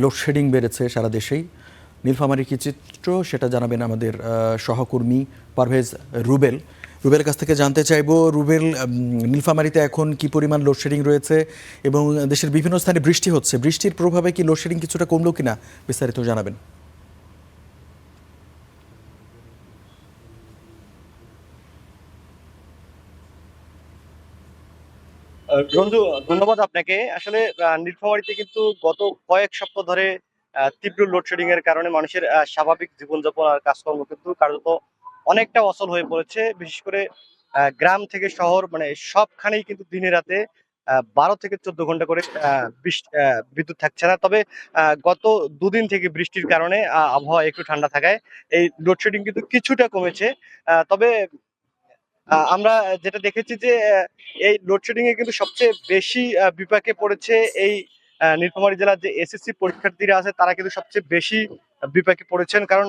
Load shedding বেড়েছে সারা দেশেই। নীলফামারীর কি চিত্র সেটা জানাবেন আমাদের সহকর্মী পারভেজ রুবেল। রুবেলের কাছ থেকে জানতে চাইবো, রুবেল, নীলফামারীতে এখন কি পরিমাণ লোডশেডিং রয়েছে এবং দেশের বিভিন্ন স্থানে বৃষ্টি হচ্ছে, বৃষ্টির প্রভাবে কি লোডশেডিং কিছুটা কমলো কিনা বিস্তারিত জানাবেন। রঞ্জু, ধন্যবাদ আপনাকে। আসলে নীলফামারীতে কিন্তু গত কয়েক সপ্তাহ ধরে তীব্র লোডশেডিং এর কারণে মানুষের স্বাভাবিক জীবনযাপন আর কাজকর্ম কিন্তু কার্যত অনেকটা অচল হয়ে পড়েছে। বিশেষ করে গ্রাম থেকে শহর, মানে সবখানেই কিন্তু দিনে রাতে 12 থেকে 14 ঘন্টা করে বিদ্যুৎ থাকছে না। তবে গত দুদিন থেকে বৃষ্টির কারণে আবহাওয়া একটু ঠান্ডা থাকায় এই লোডশেডিং কিন্তু কিছুটা কমেছে। তবে আমরা যেটা দেখেছি যে এই লোডশেডিং এ কিন্তু সবচেয়ে বেশি বিপাকে পড়েছে এই নীলফামারী জেলার যে এসএসসি পরীক্ষার্থীরা আছে, তারা কিন্তু সবচেয়ে বেশি বিপাকে পড়েছেন। কারণ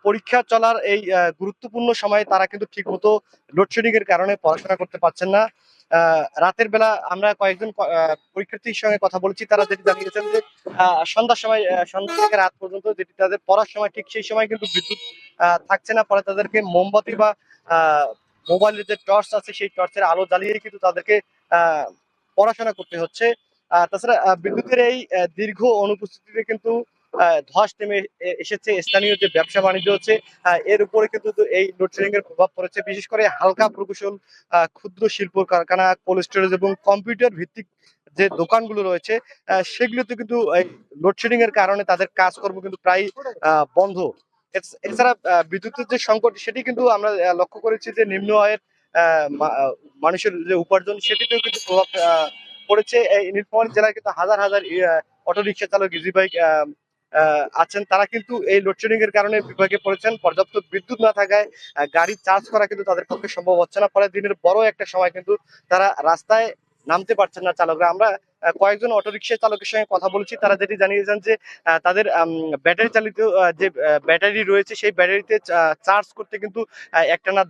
পরীক্ষা চলার এই গুরুত্বপূর্ণ সময়ে তারা কিন্তু ঠিক মতো লোডশেডিং এর কারণে পড়াশোনা করতে পারছেন না। রাতের বেলা আমরা কয়েকজন পরীক্ষার্থীর সঙ্গে কথা বলেছি, তারা যেটি জানিয়েছেন যে সন্ধ্যার সময়, সন্ধ্যা থেকে রাত পর্যন্ত যেটি তাদের পড়ার সময়, ঠিক সেই সময় কিন্তু বিদ্যুৎ থাকছে না। ফলে তাদেরকে মোমবাতি বা আহ মোবাইলের যে টর্চ আছে সেই টর্চের আলো জ্বালিয়েই কিন্তু তাদেরকে আহ পড়াশোনা করতে হচ্ছে। তাছাড়া বিদ্যুতের এই দীর্ঘ অনুপস্থিতিতে কিন্তু ধস নেমে এসেছে স্থানীয় যে ব্যবসা বাণিজ্য হচ্ছে, এর উপরে কিন্তু এই লোডশেডিং এর প্রভাব পড়েছে। বিশেষ করে হালকা প্রকৌশল, ক্ষুদ্র শিল্প কারখানা, কোল্ড স্টোরেজ এবং কম্পিউটার ভিত্তিক যে দোকানগুলো রয়েছে, সেগুলোতে কিন্তু এই লোডশেডিং এর কারণে তাদের কাজকর্ম কিন্তু প্রায় বন্ধ। এছাড়া বিদ্যুতের যে সংকট, সেটি কিন্তু আমরা লক্ষ্য করেছি যে নিম্ন আয়ের মানুষের যে উপার্জন, সেটিতেও কিন্তু প্রভাব পড়েছে। এই নীলফামারী জেলায় কিন্তু হাজার হাজার অটো রিক্সা চালক, ইজি বাইক আছেন, তারা কিন্তু এই লোডশেডিং এর কারণে বিপাকে পড়েছেন। পর্যাপ্ত বিদ্যুৎ না থাকায় গাড়ি চার্জ করা কিন্তু তাদের পক্ষে সম্ভব হচ্ছে না। ফলে দিনের বড় একটা সময় কিন্তু তারা রাস্তায় নামতে পারছেন না চালকরা। আমরা কয়েকজন অটোরিকশা চালকের সঙ্গে কথা বলেছি, তারা যেটি জানিয়েছেন যে তাদের ব্যাটারি চালিত যে ব্যাটারি রয়েছে, সেই ব্যাটারিতে চার্জ করতে কিন্তু একটানা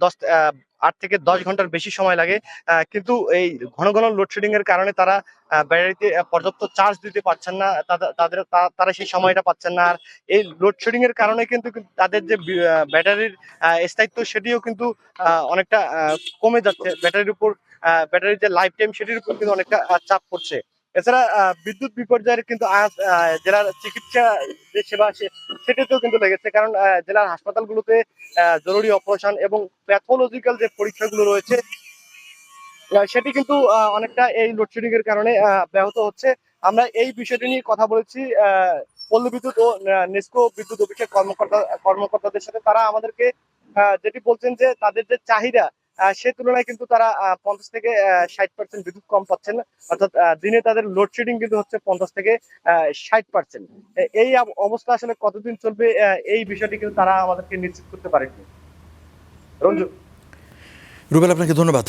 8 থেকে 10 ঘন্টার বেশি সময় লাগে। কিন্তু এই ঘন ঘন লোডশেডিং এর কারণে তারা ব্যাটারিতে পর্যাপ্ত চার্জ দিতে পারছেন না, তারা সেই সময়টা পাচ্ছেন না। আর এই লোডশেডিং এর কারণে কিন্তু তাদের যে ব্যাটারির স্থায়িত্ব, সেটিও কিন্তু অনেকটা কমে যাচ্ছে। ব্যাটারির যে লাইফ টাইম, সেটির উপর কিন্তু অনেকটা চাপ পড়ছে। এছাড়া বিদ্যুৎ বিপর্যয়ের কিন্তু আজ জেলার চিকিৎসা যে সেবা, সেটিতেও কিন্তু লেগেছে। কারণ জেলার হাসপাতালগুলোতে জরুরি অপারেশন এবং প্যাথোলজিক্যাল যে পরীক্ষাগুলো রয়েছে, সেটি কিন্তু অনেকটা এই লোডশেডিং এর কারণে ব্যাহত হচ্ছে। আমরা এই বিষয়টি নিয়ে কথা বলেছি পল্লী বিদ্যুৎ ও নেসকো বিদ্যুৎ অফিসের কর্মকর্তাদের সাথে। তারা আমাদেরকে যেটি বলছেন যে তাদের যে চাহিদা, সে তুলনায় কিন্তু তারা 50 থেকে 60% বিদ্যুৎ কম পাচ্ছেন। অর্থাৎ দিনে তাদের লোডশেডিং কিন্তু হচ্ছে 50 থেকে 60%। এই অবস্থা আসলে কতদিন চলবে, এই বিষয়টি কিন্তু তারা আমাদেরকে নিশ্চিত করতে পারেনি। রঞ্জু। রুবেল, আপনাকে ধন্যবাদ।